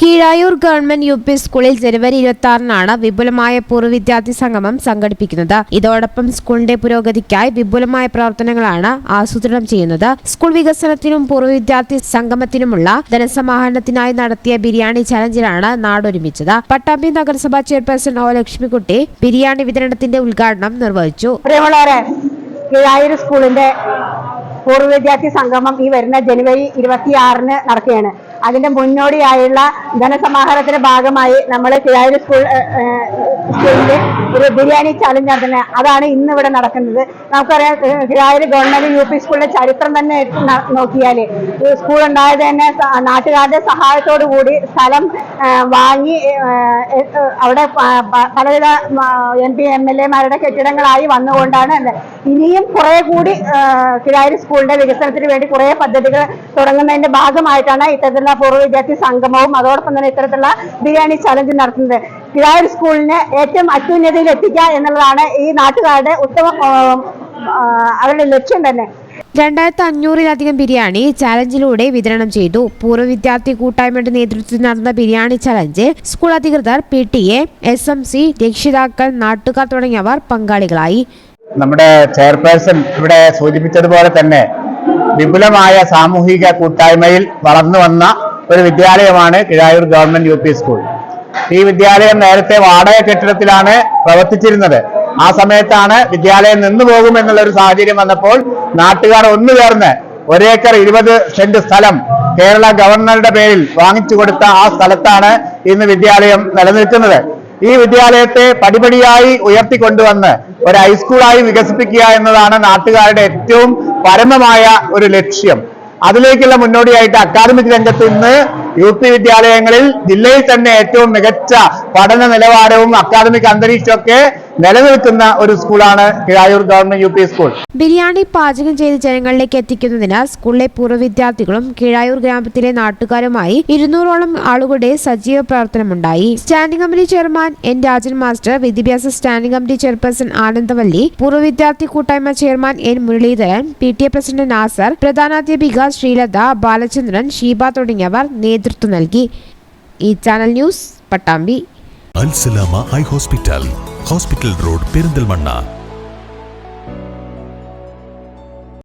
Keezhayur government UP. സ്കൂളിൽ ജനുവരി 26-നാണ് വിപുലമായ പൂർവ്വ വിദ്യാർത്ഥി സംഗമം സംഘടിപ്പിക്കുന്നത്. ഇതോടൊപ്പം സ്കൂളിന്റെ പുരോഗതിക്കായി വിപുലമായ പ്രവർത്തനങ്ങളാണ് ആസൂത്രണം ചെയ്യുന്നത്. സ്കൂൾ വികസനത്തിനും പൂർവ്വ വിദ്യാർത്ഥി സംഗമത്തിനുമുള്ള ധനസമാഹരണത്തിനായി നടത്തിയ ബിരിയാണി ചലഞ്ചിലാണ് നാടൊരുമിച്ചത്. പട്ടാമ്പി നഗരസഭാ ചെയർപേഴ്സൺ ഒ. ലക്ഷ്മിക്കുട്ടി ബിരിയാണി വിതരണത്തിന്റെ ഉദ്ഘാടനം നിർവഹിച്ചു. കീഴായൂർ സ്കൂളിന്റെ പൂർവ്വ വിദ്യാർത്ഥി സംഗമം ഈ വരുന്ന ജനുവരി 26-ന് നടക്കുകയാണ്. അതിന്റെ മുന്നോടിയായുള്ള ധനസമാഹരണത്തിന്റെ ഭാഗമായി നമ്മൾ കീഴായൂർ സ്കൂളിന്റെ ഒരു ബിരിയാണി ചാലഞ്ച് നടത്തുന്നത്. അതാണ് ഇന്ന് ഇവിടെ നടക്കുന്നത്. നമുക്കറിയാം, കീഴായൂർ ഗവൺമെന്റ് യു.പി. സ്കൂളിന്റെ ചരിത്രം തന്നെ എടുത്ത് നോക്കിയാൽ സ്കൂൾ ഉണ്ടായത് തന്നെ നാട്ടുകാരുടെ സഹായത്തോടു കൂടി സ്ഥലം വാങ്ങി അവിടെ പലവിധ MP MLA-മാരുടെ കെട്ടിടങ്ങളായി വന്നുകൊണ്ടാണ്. ഇനിയും കുറെ കൂടി കീഴായൂർ സ്കൂളിന്റെ വികസനത്തിന് വേണ്ടി കുറെ പദ്ധതികൾ തുടങ്ങുന്നതിന്റെ ഭാഗമായിട്ടാണ് ഇത്തരത്തിലുള്ള പൂർവ്വ വിദ്യാർത്ഥി സംഗമവും അതോടൊപ്പം തന്നെ ഇത്തരത്തിലുള്ള ബിരിയാണി ചലഞ്ച് നടത്തുന്നത്. കീഴായൂർ സ്കൂളിനെ ഏറ്റവും അത്യുന്നതിയിൽ എത്തിക്കുക എന്നുള്ളതാണ് ഈ നാട്ടുകാരുടെ അവരുടെ ലക്ഷ്യം തന്നെ. 2500-ലധികം ബിരിയാണി ചാലഞ്ചിലൂടെ വിതരണം ചെയ്തു. പൂർവ്വ വിദ്യാർത്ഥി കൂട്ടായ്മയുടെ നേതൃത്വത്തിൽ നടന്ന ബിരിയാണി ചലഞ്ച് സ്കൂൾ അധികൃതർ, PTA, SMC, രക്ഷിതാക്കൾ, നാട്ടുകാർ തുടങ്ങിയവർ പങ്കാളികളായി. നമ്മുടെ ചെയർപേഴ്സൺ ഇവിടെ സൂചിപ്പിച്ചതുപോലെ തന്നെ വിപുലമായ സാമൂഹിക കൂട്ടായ്മയിൽ വളർന്നു വന്ന ഒരു വിദ്യാലയമാണ് കീഴായൂർ ഗവൺമെന്റ് യു.പി. സ്കൂൾ. ഈ വിദ്യാലയം നേരത്തെ വാടക കെട്ടിടത്തിലാണ് പ്രവർത്തിച്ചിരുന്നത്. ആ സമയത്താണ് വിദ്യാലയം നിന്നു പോകുമെന്നുള്ള ഒരു സാഹചര്യം വന്നപ്പോൾ നാട്ടുകാർ ഒന്നു ചേർന്ന് 1 ഏക്കർ 20 സെന്റ് സ്ഥലം കേരള ഗവർണറുടെ പേരിൽ വാങ്ങിച്ചു കൊടുത്ത ആ സ്ഥലത്താണ് ഇന്ന് വിദ്യാലയം നിലനിൽക്കുന്നത്. ഈ വിദ്യാലയത്തെ പടിപടിയായി ഉയർത്തിക്കൊണ്ടുവന്ന് ഒരു ഹൈസ്കൂളായി വികസിപ്പിക്കുക എന്നതാണ് നാട്ടുകാരുടെ ഏറ്റവും പരമമായ ഒരു ലക്ഷ്യം. അതിലേക്കുള്ള മുന്നോടിയായിട്ട് അക്കാദമിക് രംഗത്ത് ഇന്ന് യു.പി. വിദ്യാലയങ്ങളിൽ ജില്ലയിൽ തന്നെ ഏറ്റവും മികച്ച പഠന നിലവാരവും അക്കാദമിക് അന്തരീക്ഷമൊക്കെ നിലനിൽക്കുന്ന ഒരു സ്കൂളാണ് Keezhayur government UP. School. Biryani പാചകം ചെയ്ത് ജനങ്ങളിലേക്ക് എത്തിക്കുന്നതിന് സ്കൂളിലെ പൂർവ്വ വിദ്യാർത്ഥികളും കീഴായൂർ ഗ്രാമത്തിലെ നാട്ടുകാരുമായി 200ഓളം ആളുകളുടെ സജീവ പ്രവർത്തനമുണ്ടായി. Standing committee chairman N. Rajan master, വിദ്യാഭ്യാസ സ്റ്റാൻഡിംഗ് കമ്മിറ്റി ചെയർപേഴ്സൺ ആനന്ദവല്ലി, പൂർവ്വ വിദ്യാർത്ഥി കൂട്ടായ്മ chairman N. Muraleedharan, PTA president Nasar, പ്രധാനാധ്യാപിക ശ്രീലത, ബാലചന്ദ്രൻ, ഷീബ തുടങ്ങിയവർ നേതൃത്വം നൽകി. ഈ channel news, Pattambi. Al Salama high hospital, hospital road, Perinthalmanna.